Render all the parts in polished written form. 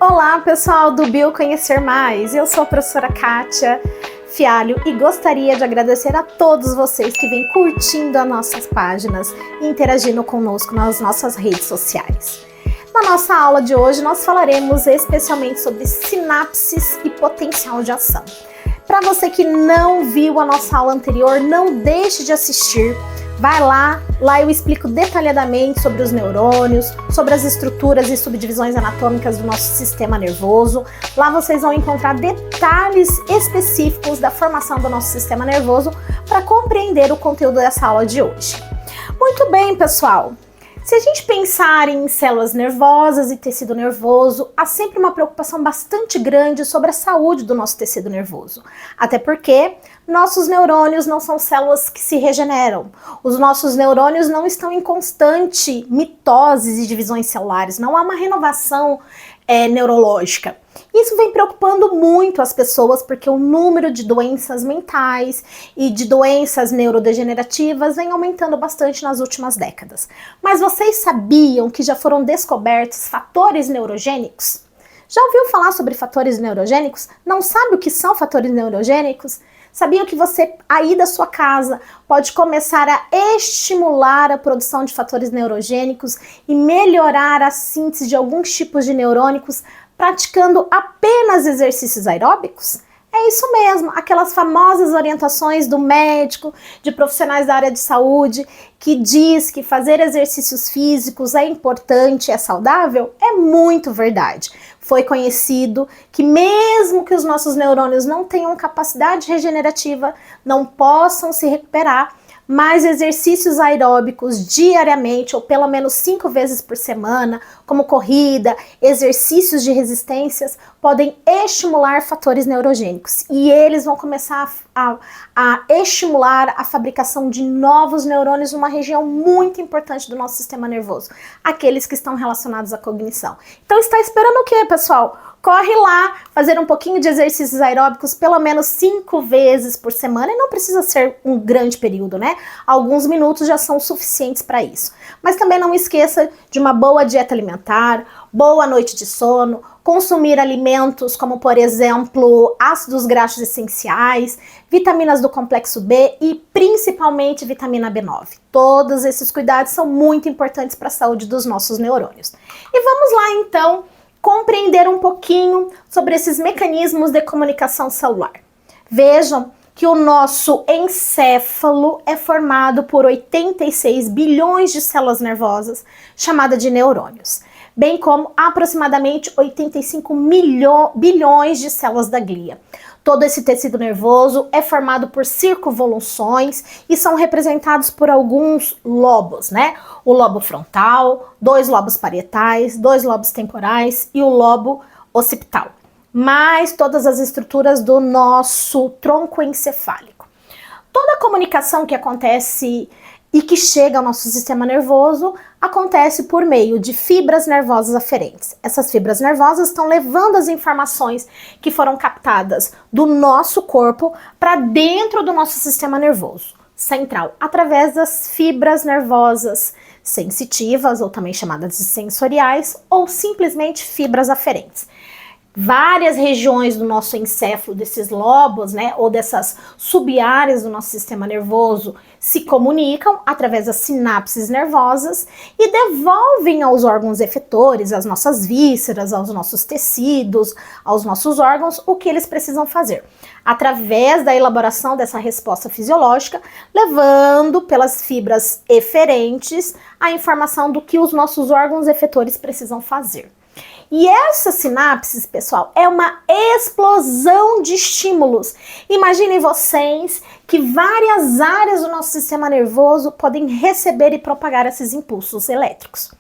Olá, pessoal do Bioconhecer Mais! Eu sou a professora Kátia Fialho e gostaria de agradecer a todos vocês que vêm curtindo as nossas páginas e interagindo conosco nas nossas redes sociais. Na nossa aula de hoje, nós falaremos especialmente sobre sinapses e potencial de ação. Para você que não viu a nossa aula anterior, não deixe de assistir. Vai lá eu explico detalhadamente sobre os neurônios, sobre as estruturas e subdivisões anatômicas do nosso sistema nervoso. Lá vocês vão encontrar detalhes específicos da formação do nosso sistema nervoso para compreender o conteúdo dessa aula de hoje. Muito bem, pessoal! Se a gente pensar em células nervosas e tecido nervoso, há sempre uma preocupação bastante grande sobre a saúde do nosso tecido nervoso. Até porque nossos neurônios não são células que se regeneram. Os nossos neurônios não estão em constante mitose e divisões celulares. Não há uma renovação neurológica. Isso vem preocupando muito as pessoas porque o número de doenças mentais e de doenças neurodegenerativas vem aumentando bastante nas últimas décadas. Mas vocês sabiam que já foram descobertos fatores neurogênicos? Já ouviu falar sobre fatores neurogênicos? Não sabe o que são fatores neurogênicos? Sabiam que você, aí da sua casa, pode começar a estimular a produção de fatores neurogênicos e melhorar a síntese de alguns tipos de neurônicos praticando apenas exercícios aeróbicos? É isso mesmo, aquelas famosas orientações do médico, de profissionais da área de saúde, que diz que fazer exercícios físicos é importante, é saudável, é muito verdade. Foi conhecido que mesmo que os nossos neurônios não tenham capacidade regenerativa, não possam se recuperar, mas exercícios aeróbicos diariamente, ou pelo menos 5 vezes por semana, como corrida, exercícios de resistências, podem estimular fatores neurogênicos. E eles vão começar a estimular a fabricação de novos neurônios numa região muito importante do nosso sistema nervoso, aqueles que estão relacionados à cognição. Então está esperando o quê, pessoal? Corre lá, fazer um pouquinho de exercícios aeróbicos pelo menos 5 vezes por semana, e não precisa ser um grande período, né? Alguns minutos já são suficientes para isso. Mas também não esqueça de uma boa dieta alimentar, boa noite de sono, consumir alimentos como, por exemplo, ácidos graxos essenciais, vitaminas do complexo B e principalmente vitamina B9. Todos esses cuidados são muito importantes para a saúde dos nossos neurônios. E vamos lá, então, compreender um pouquinho sobre esses mecanismos de comunicação celular. Vejam que o nosso encéfalo é formado por 86 bilhões de células nervosas, chamadas de neurônios, bem como aproximadamente 85 bilhões de células da glia. Todo esse tecido nervoso é formado por circunvoluções e são representados por alguns lobos, né? O lobo frontal, 2 lobos parietais, 2 lobos temporais e o lobo occipital. Mais todas as estruturas do nosso tronco encefálico. Toda a comunicação que acontece e que chega ao nosso sistema nervoso acontece por meio de fibras nervosas aferentes. Essas fibras nervosas estão levando as informações que foram captadas do nosso corpo para dentro do nosso sistema nervoso central, através das fibras nervosas sensitivas, ou também chamadas de sensoriais, ou simplesmente fibras aferentes. Várias regiões do nosso encéfalo, desses lobos, né, ou dessas sub-áreas do nosso sistema nervoso, se comunicam através das sinapses nervosas e devolvem aos órgãos efetores, às nossas vísceras, aos nossos tecidos, aos nossos órgãos, o que eles precisam fazer. Através da elaboração dessa resposta fisiológica, levando pelas fibras eferentes a informação do que os nossos órgãos efetores precisam fazer. E essa sinapses, pessoal, é uma explosão de estímulos. Imaginem vocês que várias áreas do nosso sistema nervoso podem receber e propagar esses impulsos elétricos.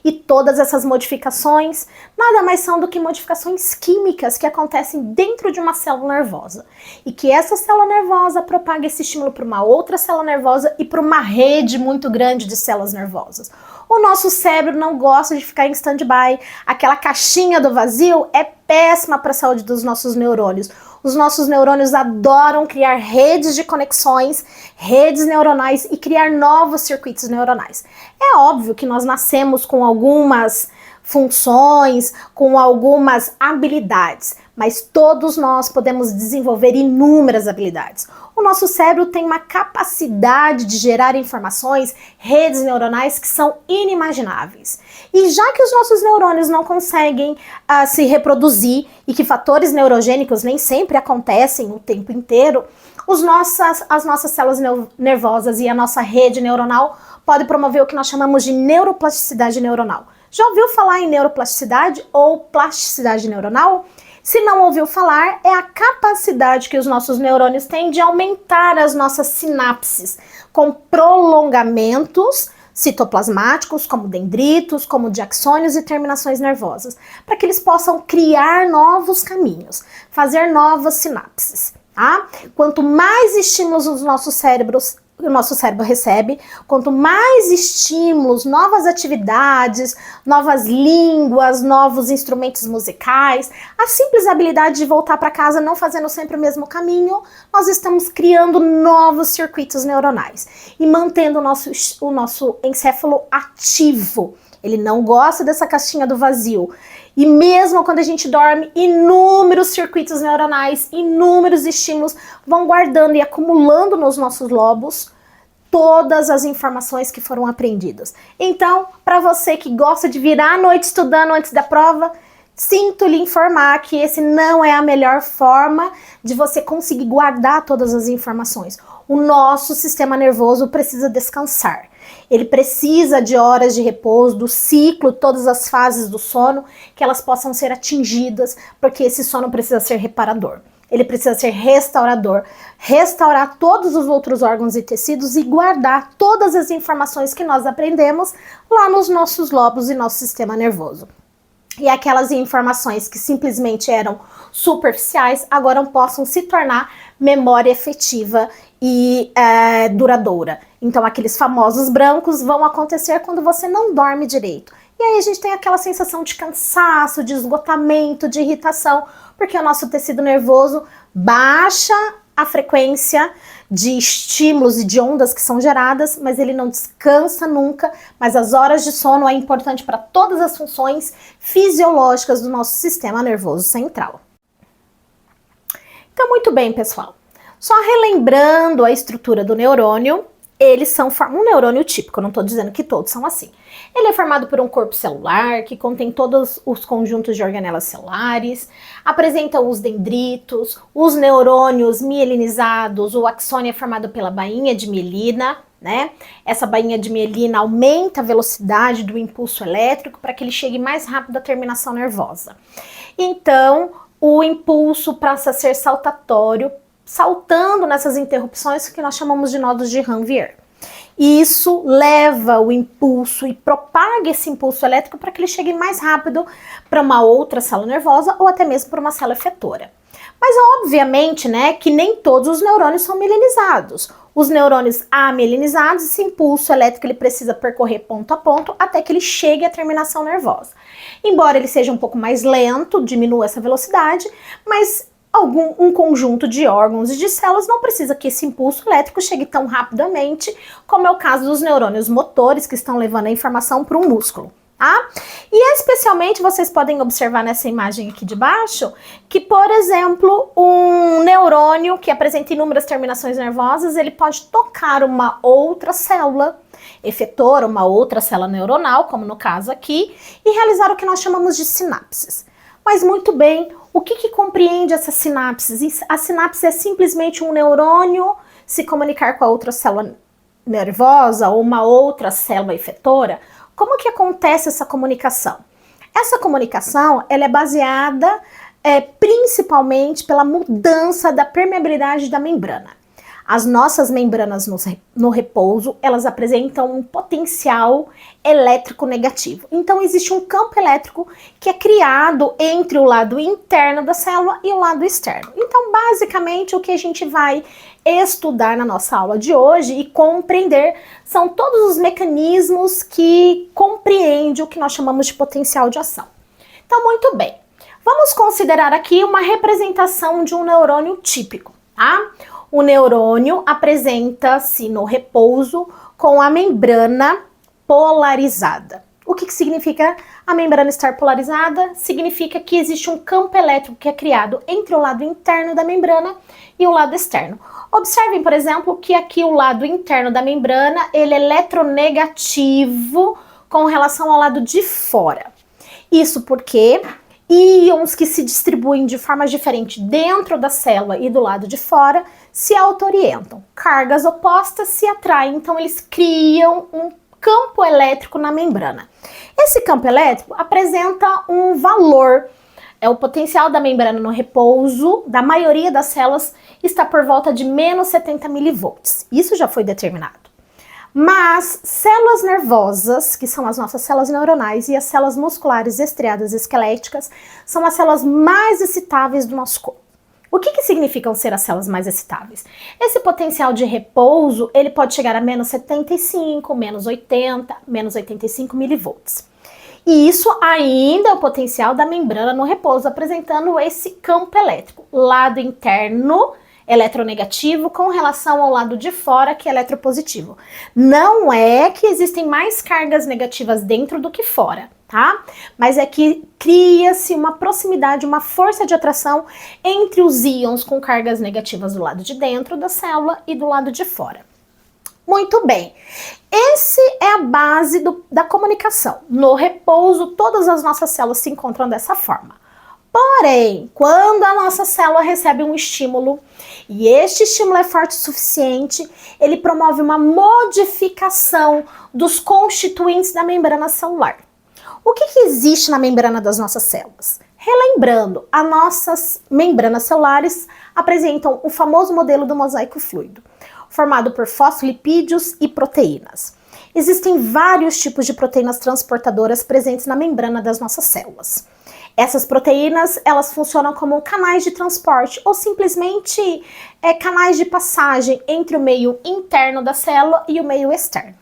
E todas essas modificações nada mais são do que modificações químicas que acontecem dentro de uma célula nervosa. E que essa célula nervosa propaga esse estímulo para uma outra célula nervosa e para uma rede muito grande de células nervosas. O nosso cérebro não gosta de ficar em stand-by. Aquela caixinha do vazio é péssima para a saúde dos nossos neurônios. Os nossos neurônios adoram criar redes de conexões, redes neuronais e criar novos circuitos neuronais. É óbvio que nós nascemos com algumas funções, com algumas habilidades, mas todos nós podemos desenvolver inúmeras habilidades. O nosso cérebro tem uma capacidade de gerar informações, redes neuronais que são inimagináveis. E já que os nossos neurônios não conseguem se reproduzir e que fatores neurogênicos nem sempre acontecem o tempo inteiro, as nossas células nervosas e a nossa rede neuronal podem promover o que nós chamamos de neuroplasticidade neuronal. Já ouviu falar em neuroplasticidade ou plasticidade neuronal? Se não ouviu falar, é a capacidade que os nossos neurônios têm de aumentar as nossas sinapses com prolongamentos citoplasmáticos, como dendritos, como de axônios e terminações nervosas, para que eles possam criar novos caminhos, fazer novas sinapses. Tá? Quanto mais estímulos o nosso cérebro recebe, quanto mais estímulos, novas atividades, novas línguas, novos instrumentos musicais, a simples habilidade de voltar para casa não fazendo sempre o mesmo caminho, nós estamos criando novos circuitos neuronais e mantendo o nosso encéfalo ativo. Ele não gosta dessa caixinha do vazio. E mesmo quando a gente dorme, inúmeros circuitos neuronais, inúmeros estímulos vão guardando e acumulando nos nossos lobos todas as informações que foram aprendidas. Então, para você que gosta de virar a noite estudando antes da prova, sinto lhe informar que esse não é a melhor forma de você conseguir guardar todas as informações. O nosso sistema nervoso precisa descansar. Ele precisa de horas de repouso, do ciclo, todas as fases do sono, que elas possam ser atingidas, porque esse sono precisa ser reparador. Ele precisa ser restaurador, restaurar todos os outros órgãos e tecidos e guardar todas as informações que nós aprendemos lá nos nossos lobos e nosso sistema nervoso. E aquelas informações que simplesmente eram superficiais, agora possam se tornar memória efetiva e duradoura. Então aqueles famosos brancos vão acontecer quando você não dorme direito. E aí a gente tem aquela sensação de cansaço, de esgotamento, de irritação, porque o nosso tecido nervoso baixa a frequência de estímulos e de ondas que são geradas, mas ele não descansa nunca, mas as horas de sono é importante para todas as funções fisiológicas do nosso sistema nervoso central. Então, muito bem, pessoal. Só relembrando a estrutura do neurônio, eles são um neurônio típico, eu não estou dizendo que todos são assim. Ele é formado por um corpo celular que contém todos os conjuntos de organelas celulares, apresenta os dendritos, os neurônios mielinizados, o axônio é formado pela bainha de mielina, né? Essa bainha de mielina aumenta a velocidade do impulso elétrico para que ele chegue mais rápido à terminação nervosa. Então, o impulso passa a ser saltatório, saltando nessas interrupções que nós chamamos de nodos de Ranvier. Isso leva o impulso e propaga esse impulso elétrico para que ele chegue mais rápido para uma outra célula nervosa ou até mesmo para uma célula efetora. Mas obviamente, né, que nem todos os neurônios são mielinizados. Os neurônios amielinizados, esse impulso elétrico ele precisa percorrer ponto a ponto até que ele chegue à terminação nervosa. Embora ele seja um pouco mais lento, diminua essa velocidade, mas um conjunto de órgãos e de células não precisa que esse impulso elétrico chegue tão rapidamente, como é o caso dos neurônios motores que estão levando a informação para um músculo. Tá? E especialmente vocês podem observar nessa imagem aqui de baixo que, por exemplo, um neurônio que apresenta inúmeras terminações nervosas, ele pode tocar uma outra célula efetora, uma outra célula neuronal, como no caso aqui, e realizar o que nós chamamos de sinapses. Mas muito bem, o que compreende essas sinapses? A sinapse é simplesmente um neurônio se comunicar com a outra célula nervosa ou uma outra célula efetora. Como que acontece essa comunicação? Essa comunicação ela é baseada principalmente pela mudança da permeabilidade da membrana. As nossas membranas no repouso, elas apresentam um potencial elétrico negativo. Então, existe um campo elétrico que é criado entre o lado interno da célula e o lado externo. Então, basicamente, o que a gente vai estudar na nossa aula de hoje e compreender são todos os mecanismos que compreendem o que nós chamamos de potencial de ação. Então, muito bem. Vamos considerar aqui uma representação de um neurônio típico, tá? O neurônio apresenta-se no repouso com a membrana polarizada. O que significa a membrana estar polarizada? Significa que existe um campo elétrico que é criado entre o lado interno da membrana e o lado externo. Observem, por exemplo, que aqui o lado interno da membrana, ele é eletronegativo com relação ao lado de fora. Isso porque íons que se distribuem de forma diferente dentro da célula e do lado de fora se auto-orientam. Cargas opostas se atraem, então eles criam um campo elétrico na membrana. Esse campo elétrico apresenta um valor. O potencial da membrana no repouso da maioria das células está por volta de menos 70 milivolts. Isso já foi determinado. Mas células nervosas, que são as nossas células neuronais, e as células musculares estriadas esqueléticas, são as células mais excitáveis do nosso corpo. O que significam ser as células mais excitáveis? Esse potencial de repouso, ele pode chegar a menos 75, menos 80, menos 85 milivolts. E isso ainda é o potencial da membrana no repouso, apresentando esse campo elétrico. Lado interno, eletronegativo, com relação ao lado de fora, que é eletropositivo. Não é que existem mais cargas negativas dentro do que fora, tá? Mas é que cria-se uma proximidade, uma força de atração entre os íons com cargas negativas do lado de dentro da célula e do lado de fora. Muito bem, essa é a base da comunicação. No repouso, todas as nossas células se encontram dessa forma. Porém, quando a nossa célula recebe um estímulo, e este estímulo é forte o suficiente, ele promove uma modificação dos constituintes da membrana celular. O que existe na membrana das nossas células? Relembrando, as nossas membranas celulares apresentam o famoso modelo do mosaico fluido, formado por fosfolipídios e proteínas. Existem vários tipos de proteínas transportadoras presentes na membrana das nossas células. Essas proteínas, elas funcionam como canais de transporte ou simplesmente canais de passagem entre o meio interno da célula e o meio externo.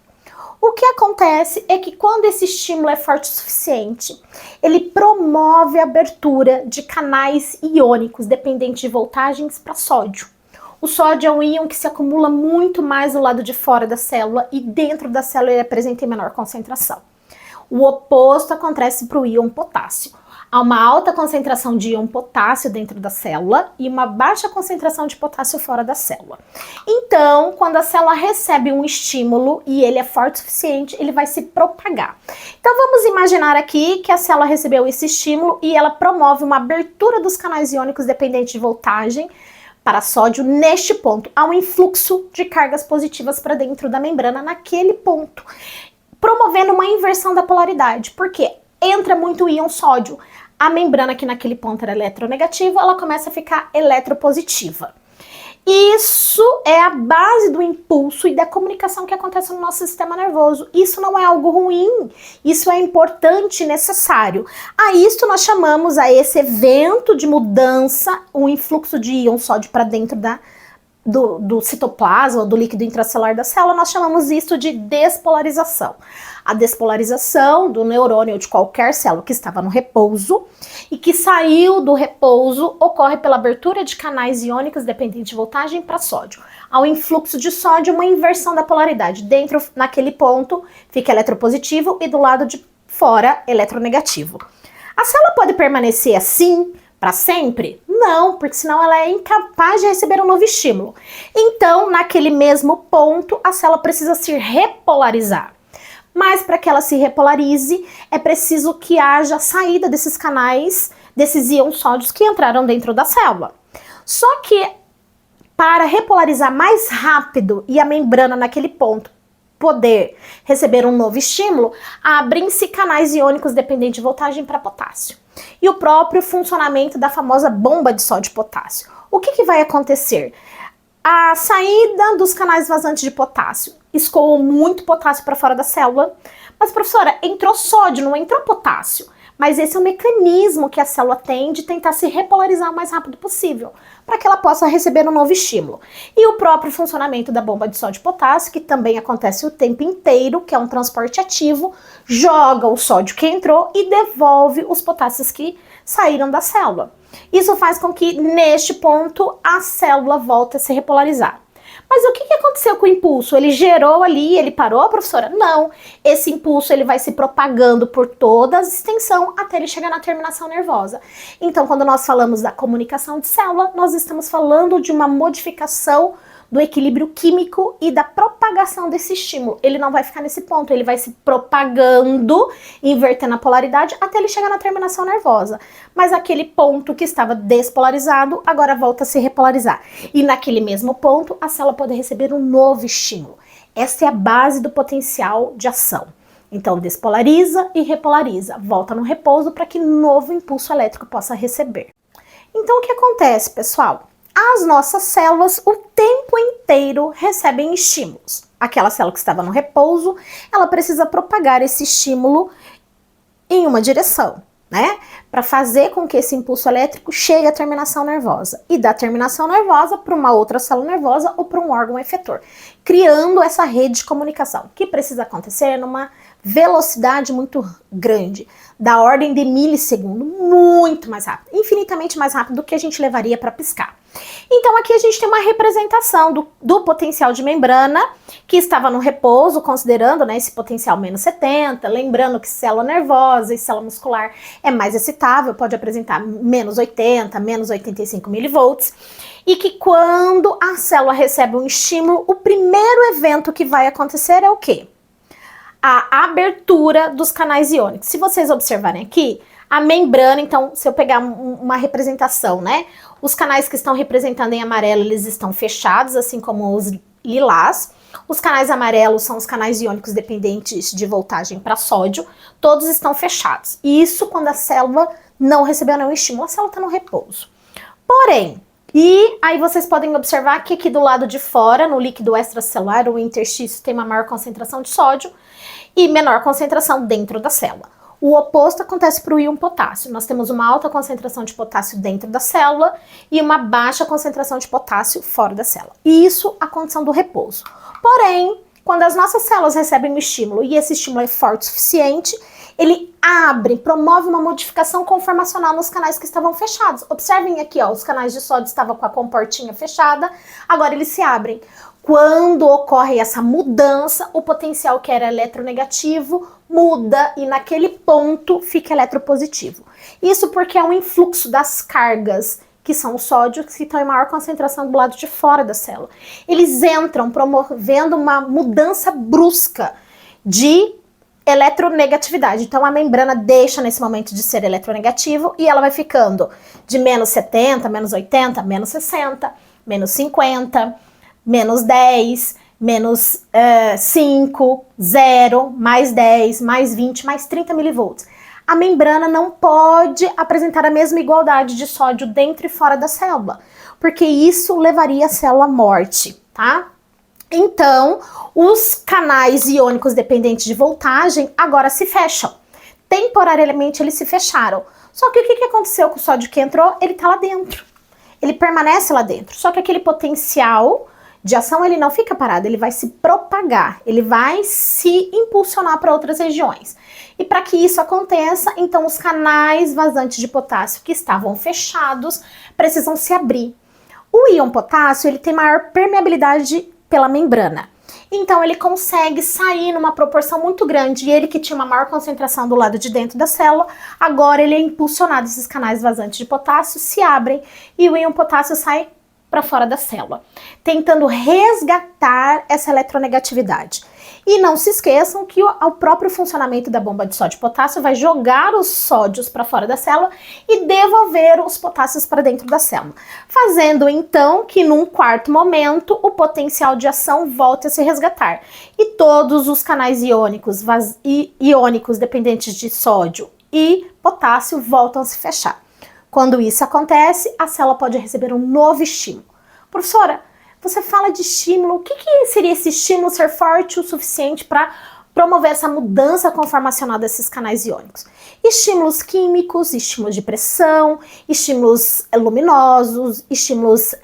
O que acontece é que quando esse estímulo é forte o suficiente, ele promove a abertura de canais iônicos dependentes de voltagens para sódio. O sódio é um íon que se acumula muito mais do lado de fora da célula e dentro da célula ele é presente em menor concentração. O oposto acontece para o íon potássio. Há uma alta concentração de íon potássio dentro da célula e uma baixa concentração de potássio fora da célula. Então, quando a célula recebe um estímulo e ele é forte o suficiente, ele vai se propagar. Então, vamos imaginar aqui que a célula recebeu esse estímulo e ela promove uma abertura dos canais iônicos dependente de voltagem para sódio neste ponto. Há um influxo de cargas positivas para dentro da membrana naquele ponto, promovendo uma inversão da polaridade. Por quê? Entra muito íon sódio. A membrana que naquele ponto era eletronegativa, ela começa a ficar eletropositiva. Isso é a base do impulso e da comunicação que acontece no nosso sistema nervoso. Isso não é algo ruim, isso é importante e necessário. A isto nós chamamos, a esse evento de mudança, um influxo de íon sódio para dentro do citoplasma, do líquido intracelular da célula, nós chamamos isso de despolarização. A despolarização do neurônio ou de qualquer célula que estava no repouso e que saiu do repouso ocorre pela abertura de canais iônicos dependentes de voltagem para sódio. Ao influxo de sódio, uma inversão da polaridade. Dentro, naquele ponto, fica eletropositivo e do lado de fora, eletronegativo. A célula pode permanecer assim para sempre? Não, porque senão ela é incapaz de receber um novo estímulo. Então, naquele mesmo ponto, a célula precisa se repolarizar. Mas para que ela se repolarize, é preciso que haja saída desses canais, desses íons sódios que entraram dentro da célula. Só que para repolarizar mais rápido e a membrana naquele ponto poder receber um novo estímulo, abrem-se canais iônicos dependentes de voltagem para potássio. E o próprio funcionamento da famosa bomba de sódio e potássio. O que vai acontecer? A saída dos canais vazantes de potássio escoou muito potássio para fora da célula. Mas, professora, entrou sódio, não entrou potássio. Mas esse é o mecanismo que a célula tem de tentar se repolarizar o mais rápido possível, para que ela possa receber um novo estímulo. E o próprio funcionamento da bomba de sódio e potássio, que também acontece o tempo inteiro, que é um transporte ativo, joga o sódio que entrou e devolve os potássios que saíram da célula. Isso faz com que, neste ponto, a célula volte a se repolarizar. Mas o que aconteceu com o impulso? Ele gerou ali, ele parou, professora? Não. Esse impulso ele vai se propagando por toda a extensão até ele chegar na terminação nervosa. Então, quando nós falamos da comunicação de célula, nós estamos falando de uma modificação do equilíbrio químico e da propagação desse estímulo. Ele não vai ficar nesse ponto, ele vai se propagando, invertendo a polaridade até ele chegar na terminação nervosa. Mas aquele ponto que estava despolarizado, agora volta a se repolarizar. E naquele mesmo ponto, a célula pode receber um novo estímulo. Essa é a base do potencial de ação. Então, despolariza e repolariza, volta no repouso para que novo impulso elétrico possa receber. Então, o que acontece, pessoal? As nossas células o tempo inteiro recebem estímulos. Aquela célula que estava no repouso, ela precisa propagar esse estímulo em uma direção, né? Para fazer com que esse impulso elétrico chegue à terminação nervosa. E da terminação nervosa para uma outra célula nervosa ou para um órgão efetor. Criando essa rede de comunicação, que precisa acontecer numa velocidade muito grande, da ordem de milissegundo, muito mais rápido, infinitamente mais rápido do que a gente levaria para piscar. Então aqui a gente tem uma representação do potencial de membrana que estava no repouso, considerando, né, esse potencial menos 70, lembrando que célula nervosa e célula muscular é mais excitável, pode apresentar menos 80, menos 85 milivolts, e que quando a célula recebe um estímulo, o primeiro evento que vai acontecer é o quê? A abertura dos canais iônicos. Se vocês observarem aqui, a membrana, então, se eu pegar uma representação, né? Os canais que estão representando em amarelo, eles estão fechados, assim como os lilás. Os canais amarelos são os canais iônicos dependentes de voltagem para sódio. Todos estão fechados. Isso quando a célula não recebeu nenhum estímulo, a célula está no repouso. Porém, e aí vocês podem observar que aqui do lado de fora, no líquido extracelular, o interstício tem uma maior concentração de sódio e menor concentração dentro da célula. O oposto acontece para o íon potássio. Nós temos uma alta concentração de potássio dentro da célula e uma baixa concentração de potássio fora da célula. E isso a condição do repouso. Porém, quando as nossas células recebem um estímulo e esse estímulo é forte o suficiente, ele abre, promove uma modificação conformacional nos canais que estavam fechados. Observem aqui, ó, os canais de sódio estavam com a comportinha fechada, agora eles se abrem. Quando ocorre essa mudança, o potencial que era eletronegativo muda e naquele ponto fica eletropositivo. Isso porque é um influxo das cargas, que são os sódios, que estão em maior concentração do lado de fora da célula. Eles entram promovendo uma mudança brusca de eletronegatividade. Então a membrana deixa nesse momento de ser eletronegativo e ela vai ficando de menos 70, menos 80, menos 60, menos 50, menos 10, menos 5, 0, mais 10, mais 20, mais 30 milivolts. A membrana não pode apresentar a mesma igualdade de sódio dentro e fora da célula, porque isso levaria a célula à morte, tá? Então, os canais iônicos dependentes de voltagem agora se fecham. Temporariamente eles se fecharam. Só que o que aconteceu com o sódio que entrou? Ele tá lá dentro. Ele permanece lá dentro. Só que aquele potencial de ação ele não fica parado, ele vai se propagar, ele vai se impulsionar para outras regiões. E para que isso aconteça, então os canais vazantes de potássio que estavam fechados precisam se abrir. O íon potássio ele tem maior permeabilidade pela membrana. Então ele consegue sair numa proporção muito grande, e ele que tinha uma maior concentração do lado de dentro da célula, agora ele é impulsionado, esses canais vazantes de potássio se abrem e o íon potássio sai para fora da célula, tentando resgatar essa eletronegatividade. E não se esqueçam que o próprio funcionamento da bomba de sódio e potássio vai jogar os sódios para fora da célula e devolver os potássios para dentro da célula, fazendo então que num quarto momento o potencial de ação volte a se resgatar e todos os canais iônicos dependentes de sódio e potássio voltam a se fechar. Quando isso acontece, a célula pode receber um novo estímulo. Professora, você fala de estímulo, o que seria esse estímulo ser forte o suficiente para promover essa mudança conformacional desses canais iônicos? Estímulos químicos, estímulos de pressão, estímulos luminosos, estímulos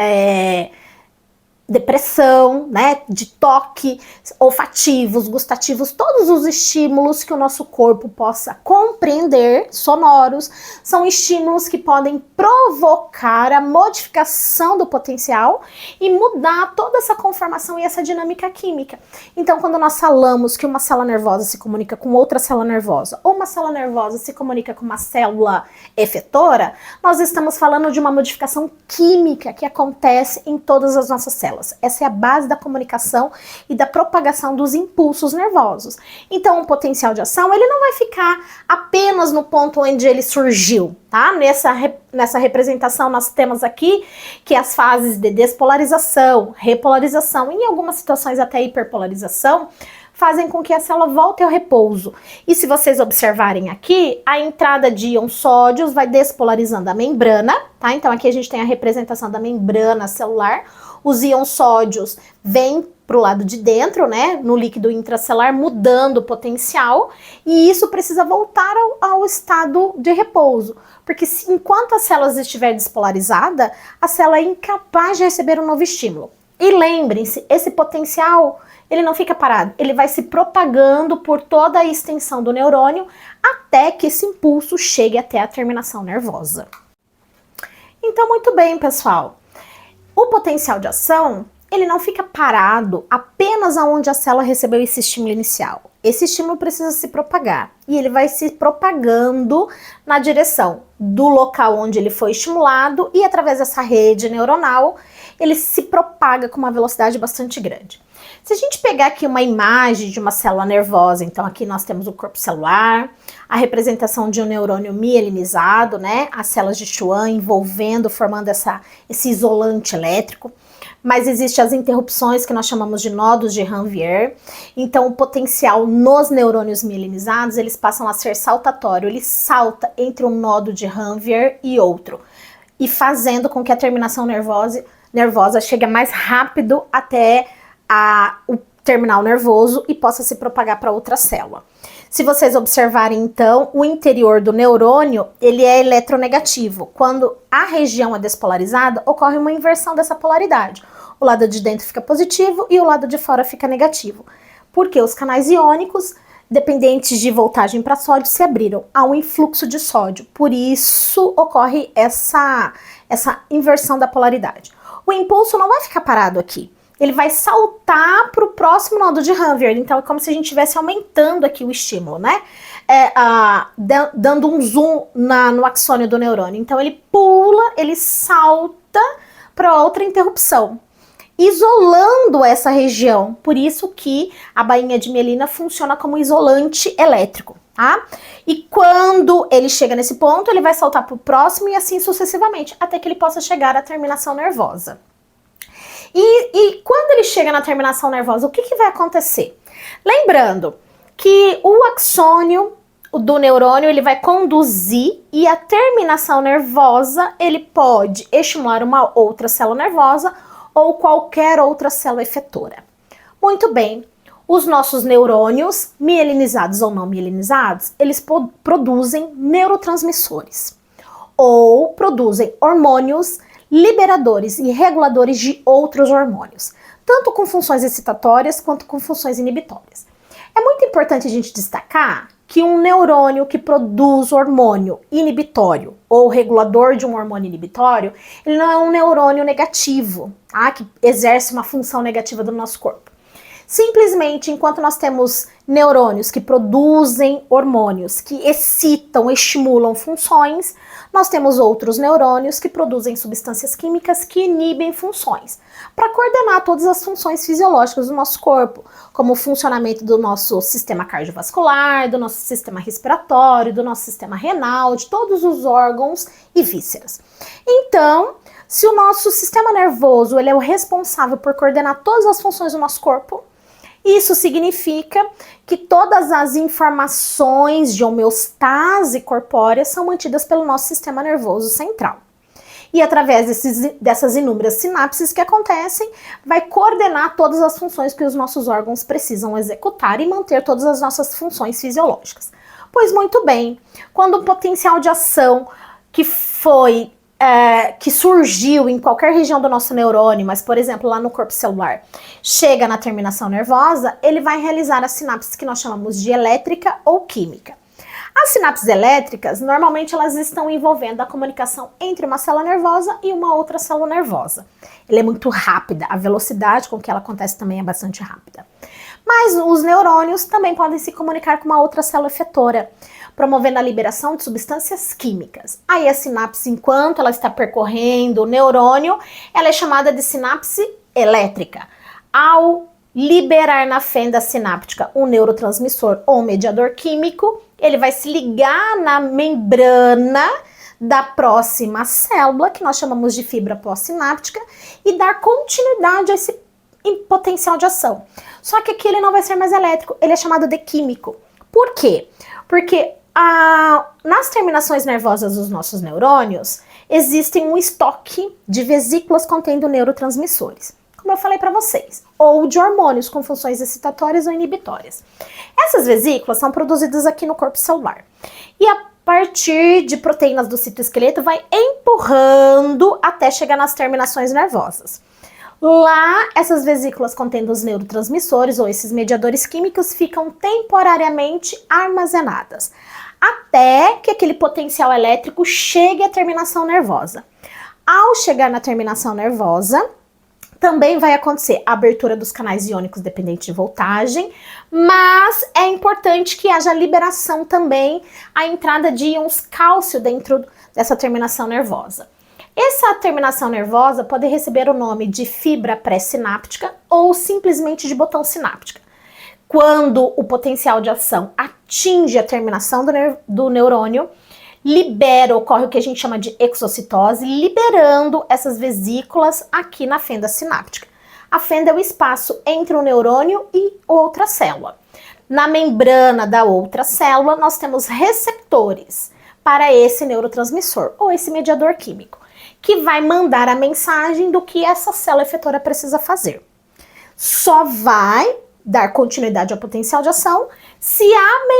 depressão, né, de toque, olfativos, gustativos, todos os estímulos que o nosso corpo possa compreender, sonoros, são estímulos que podem provocar a modificação do potencial e mudar toda essa conformação e essa dinâmica química. Então, quando nós falamos que uma célula nervosa se comunica com outra célula nervosa, ou uma célula nervosa se comunica com uma célula efetora, nós estamos falando de uma modificação química que acontece em todas as nossas células. Essa é a base da comunicação e da propagação dos impulsos nervosos. Então, o potencial de ação, ele não vai ficar apenas no ponto onde ele surgiu, tá? Nessa representação, nós temos aqui que as fases de despolarização, repolarização, em algumas situações até hiperpolarização, fazem com que a célula volte ao repouso. E se vocês observarem aqui, a entrada de íons sódios vai despolarizando a membrana, tá? Então aqui a gente tem a representação da membrana celular. Os íons sódios vêm para o lado de dentro, né, no líquido intracelular, mudando o potencial, e isso precisa voltar ao estado de repouso, porque enquanto a célula estiver despolarizada, a célula é incapaz de receber um novo estímulo. E lembrem-se, esse potencial, ele não fica parado, ele vai se propagando por toda a extensão do neurônio até que esse impulso chegue até a terminação nervosa. Então, muito bem, pessoal. O potencial de ação, ele não fica parado apenas aonde a célula recebeu esse estímulo inicial. Esse estímulo precisa se propagar e ele vai se propagando na direção do local onde ele foi estimulado e através dessa rede neuronal, ele se propaga com uma velocidade bastante grande. Se a gente pegar aqui uma imagem de uma célula nervosa, então aqui nós temos o corpo celular, a representação de um neurônio mielinizado, né? As células de Schwann envolvendo, formando esse isolante elétrico. Mas existem as interrupções que nós chamamos de nodos de Ranvier. Então o potencial nos neurônios mielinizados, eles passam a ser saltatório, ele salta entre um nodo de Ranvier e outro, e fazendo com que a terminação nervosa chegue mais rápido até o terminal nervoso e possa se propagar para outra célula. Se vocês observarem, então, o interior do neurônio, ele é eletronegativo. Quando a região é despolarizada, ocorre uma inversão dessa polaridade. O lado de dentro fica positivo e o lado de fora fica negativo. Porque os canais iônicos, dependentes de voltagem para sódio, se abriram. Há um influxo de sódio. Por isso, ocorre essa inversão da polaridade. O impulso não vai ficar parado aqui. Ele vai saltar para o próximo nodo de Ranvier. Então, é como se a gente estivesse aumentando aqui o estímulo, né? Dando um zoom no axônio do neurônio. Então, ele pula, ele salta para outra interrupção, isolando essa região. Por isso que a bainha de mielina funciona como isolante elétrico, tá? E quando ele chega nesse ponto, ele vai saltar para o próximo e assim sucessivamente, até que ele possa chegar à terminação nervosa. E quando ele chega na terminação nervosa, o que vai acontecer? Lembrando que o axônio do neurônio, ele vai conduzir e a terminação nervosa, ele pode estimular uma outra célula nervosa ou qualquer outra célula efetora. Muito bem, os nossos neurônios, mielinizados ou não mielinizados, eles produzem neurotransmissores ou produzem hormônios liberadores e reguladores de outros hormônios, tanto com funções excitatórias quanto com funções inibitórias. É muito importante a gente destacar que um neurônio que produz hormônio inibitório ou regulador de um hormônio inibitório, ele não é um neurônio negativo, tá? Que exerce uma função negativa do nosso corpo. Simplesmente, enquanto nós temos neurônios que produzem hormônios, que excitam, estimulam funções, nós temos outros neurônios que produzem substâncias químicas que inibem funções, para coordenar todas as funções fisiológicas do nosso corpo, como o funcionamento do nosso sistema cardiovascular, do nosso sistema respiratório, do nosso sistema renal, de todos os órgãos e vísceras. Então, se o nosso sistema nervoso ele é o responsável por coordenar todas as funções do nosso corpo, isso significa que todas as informações de homeostase corpórea são mantidas pelo nosso sistema nervoso central. E através dessas inúmeras sinapses que acontecem, vai coordenar todas as funções que os nossos órgãos precisam executar e manter todas as nossas funções fisiológicas. Pois muito bem, quando o potencial de ação que foi que surgiu em qualquer região do nosso neurônio, mas, por exemplo, lá no corpo celular, chega na terminação nervosa, ele vai realizar as sinapses que nós chamamos de elétrica ou química. As sinapses elétricas, normalmente elas estão envolvendo a comunicação entre uma célula nervosa e uma outra célula nervosa. Ela é muito rápida, a velocidade com que ela acontece também é bastante rápida. Mas os neurônios também podem se comunicar com uma outra célula efetora, promovendo a liberação de substâncias químicas. Aí a sinapse, enquanto ela está percorrendo o neurônio, ela é chamada de sinapse elétrica. Ao liberar na fenda sináptica um neurotransmissor ou mediador químico, ele vai se ligar na membrana da próxima célula, que nós chamamos de fibra pós-sináptica, e dar continuidade a esse potencial de ação. Só que aqui ele não vai ser mais elétrico, ele é chamado de químico. Por quê? Porque nas terminações nervosas dos nossos neurônios, existem um estoque de vesículas contendo neurotransmissores, como eu falei para vocês, ou de hormônios com funções excitatórias ou inibitórias. Essas vesículas são produzidas aqui no corpo celular. E a partir de proteínas do citoesqueleto vai empurrando até chegar nas terminações nervosas. Lá, essas vesículas contendo os neurotransmissores ou esses mediadores químicos ficam temporariamente armazenadas, até que aquele potencial elétrico chegue à terminação nervosa. Ao chegar na terminação nervosa, também vai acontecer a abertura dos canais iônicos dependentes de voltagem, mas é importante que haja liberação também, a entrada de íons cálcio dentro dessa terminação nervosa. Essa terminação nervosa pode receber o nome de fibra pré-sináptica ou simplesmente de botão sináptica. Quando o potencial de ação atinge a terminação do neurônio, ocorre o que a gente chama de exocitose, liberando essas vesículas aqui na fenda sináptica. A fenda é o espaço entre o neurônio e outra célula. Na membrana da outra célula, nós temos receptores para esse neurotransmissor ou esse mediador químico, que vai mandar a mensagem do que essa célula efetora precisa fazer. Só vai dar continuidade ao potencial de ação se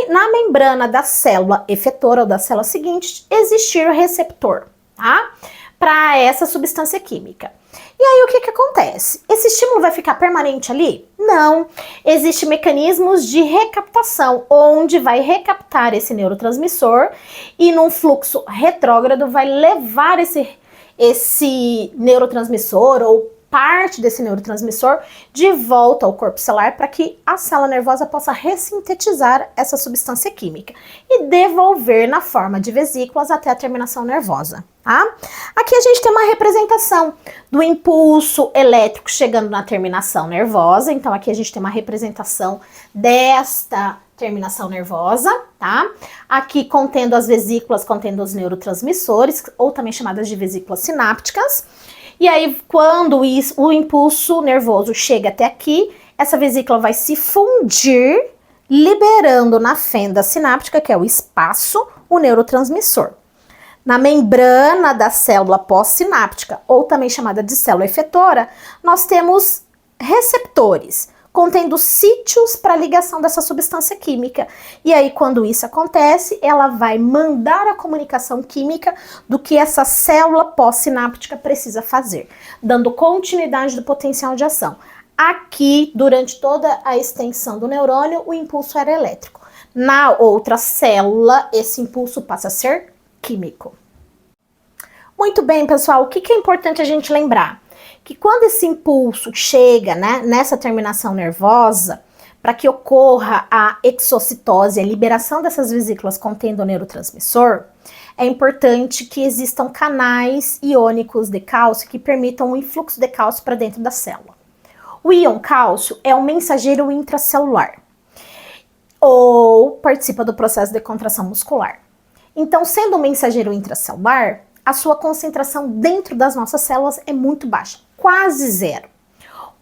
na membrana da célula efetora ou da célula seguinte existir o receptor, tá? Para essa substância química. E aí o que acontece? Esse estímulo vai ficar permanente ali? Não. Existem mecanismos de recaptação, onde vai recaptar esse neurotransmissor e num fluxo retrógrado vai levar esse neurotransmissor ou parte desse neurotransmissor de volta ao corpo celular para que a célula nervosa possa ressintetizar essa substância química e devolver na forma de vesículas até a terminação nervosa, tá? Aqui a gente tem uma representação do impulso elétrico chegando na terminação nervosa, então aqui a gente tem uma representação desta terminação nervosa, tá? Aqui contendo as vesículas, contendo os neurotransmissores, ou também chamadas de vesículas sinápticas. E aí, quando o impulso nervoso chega até aqui, essa vesícula vai se fundir, liberando na fenda sináptica, que é o espaço, o neurotransmissor. Na membrana da célula pós-sináptica, ou também chamada de célula efetora, nós temos receptores, contendo sítios para ligação dessa substância química. E aí, quando isso acontece, ela vai mandar a comunicação química do que essa célula pós-sináptica precisa fazer, dando continuidade do potencial de ação. Aqui, durante toda a extensão do neurônio, o impulso era elétrico. Na outra célula, esse impulso passa a ser químico. Muito bem, pessoal, o que é importante a gente lembrar? Que quando esse impulso chega, né, nessa terminação nervosa, para que ocorra a exocitose, a liberação dessas vesículas contendo o neurotransmissor, é importante que existam canais iônicos de cálcio que permitam o influxo de cálcio para dentro da célula. O íon cálcio é um mensageiro intracelular ou participa do processo de contração muscular. Então, sendo um mensageiro intracelular, a sua concentração dentro das nossas células é muito baixa, quase zero.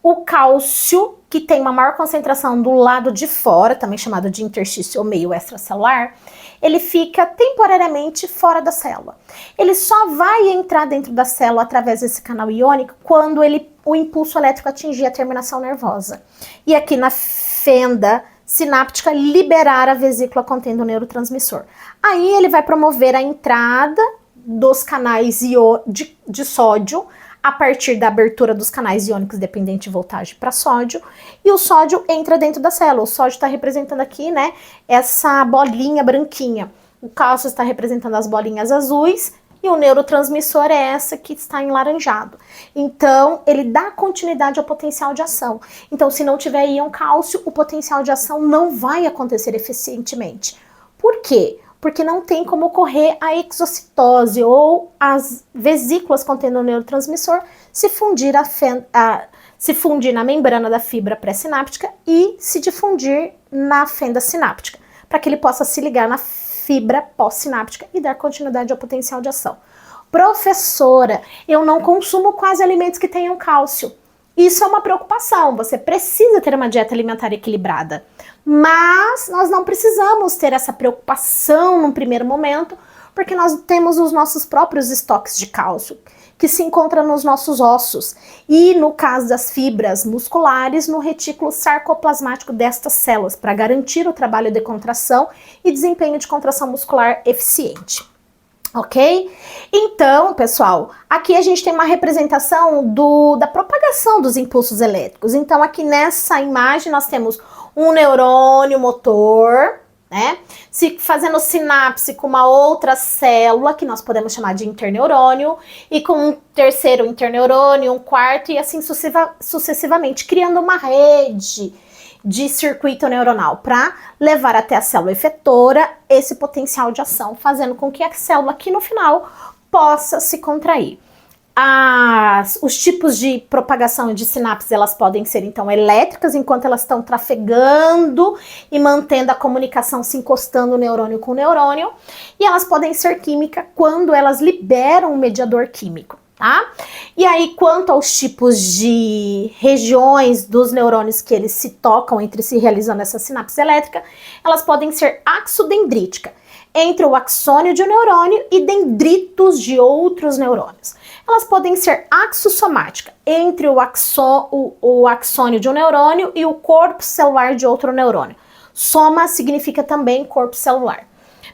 O cálcio, que tem uma maior concentração do lado de fora, também chamado de interstício ou meio extracelular, ele fica temporariamente fora da célula. Ele só vai entrar dentro da célula através desse canal iônico quando o impulso elétrico atingir a terminação nervosa. E aqui na fenda sináptica, liberar a vesícula contendo o neurotransmissor. Aí ele vai promover a entrada dos canais de sódio, a partir da abertura dos canais iônicos dependente de voltagem para sódio, e o sódio entra dentro da célula. O sódio está representando aqui, né, essa bolinha branquinha. O cálcio está representando as bolinhas azuis, e o neurotransmissor é essa que está em laranjado. Então, ele dá continuidade ao potencial de ação. Então, se não tiver íon cálcio, o potencial de ação não vai acontecer eficientemente. Por quê? Porque não tem como ocorrer a exocitose ou as vesículas contendo o neurotransmissor se fundir na membrana da fibra pré-sináptica e se difundir na fenda sináptica, para que ele possa se ligar na fibra pós-sináptica e dar continuidade ao potencial de ação. Professora, eu não consumo quase alimentos que tenham cálcio. Isso é uma preocupação, você precisa ter uma dieta alimentar equilibrada. Mas nós não precisamos ter essa preocupação num primeiro momento, porque nós temos os nossos próprios estoques de cálcio, que se encontram nos nossos ossos e, no caso das fibras musculares, no retículo sarcoplasmático destas células, para garantir o trabalho de contração e desempenho de contração muscular eficiente. Ok? Então, pessoal, aqui a gente tem uma representação da propagação dos impulsos elétricos. Então, aqui nessa imagem nós temos um neurônio motor, né? Fazendo sinapse com uma outra célula, que nós podemos chamar de interneurônio, e com um terceiro interneurônio, um quarto, e assim sucessivamente, criando uma rede de circuito neuronal para levar até a célula efetora esse potencial de ação, fazendo com que a célula aqui no final possa se contrair. Os tipos de propagação de sinapses, elas podem ser então elétricas, enquanto elas estão trafegando e mantendo a comunicação, se encostando o neurônio com o neurônio, e elas podem ser químicas quando elas liberam um mediador químico. Tá? E aí, quanto aos tipos de regiões dos neurônios que eles se tocam entre si, realizando essa sinapse elétrica, elas podem ser axodendrítica, entre o axônio de um neurônio e dendritos de outros neurônios. Elas podem ser axossomática, entre o axônio de um neurônio e o corpo celular de outro neurônio. Soma significa também corpo celular.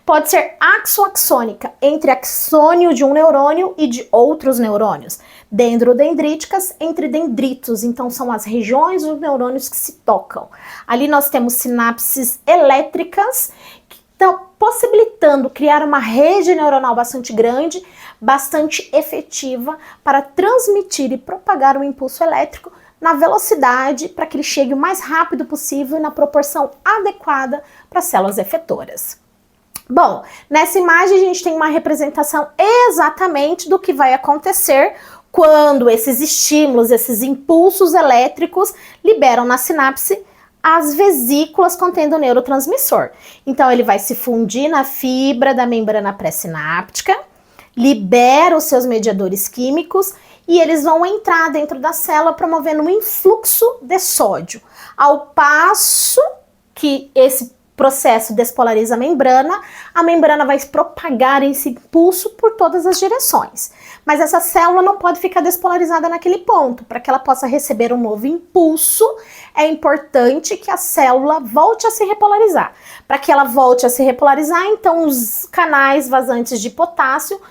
Pode ser axoaxônica, entre axônio de um neurônio e de outros neurônios. Dendrodendríticas, entre dendritos, então são as regiões dos neurônios que se tocam. Ali nós temos sinapses elétricas, que estão possibilitando criar uma rede neuronal bastante grande, bastante efetiva, para transmitir e propagar o impulso elétrico na velocidade, para que ele chegue o mais rápido possível e na proporção adequada para as células efetoras. Bom, nessa imagem a gente tem uma representação exatamente do que vai acontecer quando esses estímulos, esses impulsos elétricos liberam na sinapse as vesículas contendo o neurotransmissor. Então ele vai se fundir na fibra da membrana pré-sináptica, libera os seus mediadores químicos e eles vão entrar dentro da célula promovendo um influxo de sódio, ao passo que esse processo despolariza a membrana vai propagar esse impulso por todas as direções. Mas essa célula não pode ficar despolarizada naquele ponto. Para que ela possa receber um novo impulso, é importante que a célula volte a se repolarizar. Para que ela volte a se repolarizar, então os canais vazantes de potássio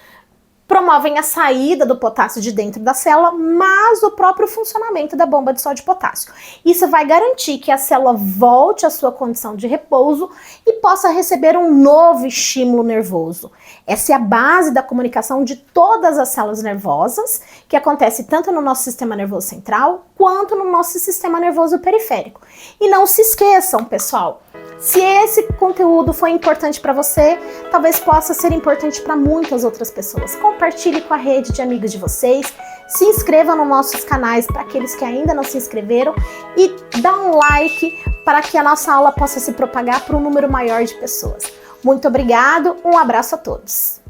promovem a saída do potássio de dentro da célula, mas o próprio funcionamento da bomba de sódio e potássio. Isso vai garantir que a célula volte à sua condição de repouso e possa receber um novo estímulo nervoso. Essa é a base da comunicação de todas as células nervosas, que acontece tanto no nosso sistema nervoso central, quanto no nosso sistema nervoso periférico. E não se esqueçam, pessoal, se esse conteúdo foi importante para você, talvez possa ser importante para muitas outras pessoas. Compartilhe com a rede de amigos de vocês, se inscreva nos nossos canais para aqueles que ainda não se inscreveram e dá um like para que a nossa aula possa se propagar para um número maior de pessoas. Muito obrigado, um abraço a todos.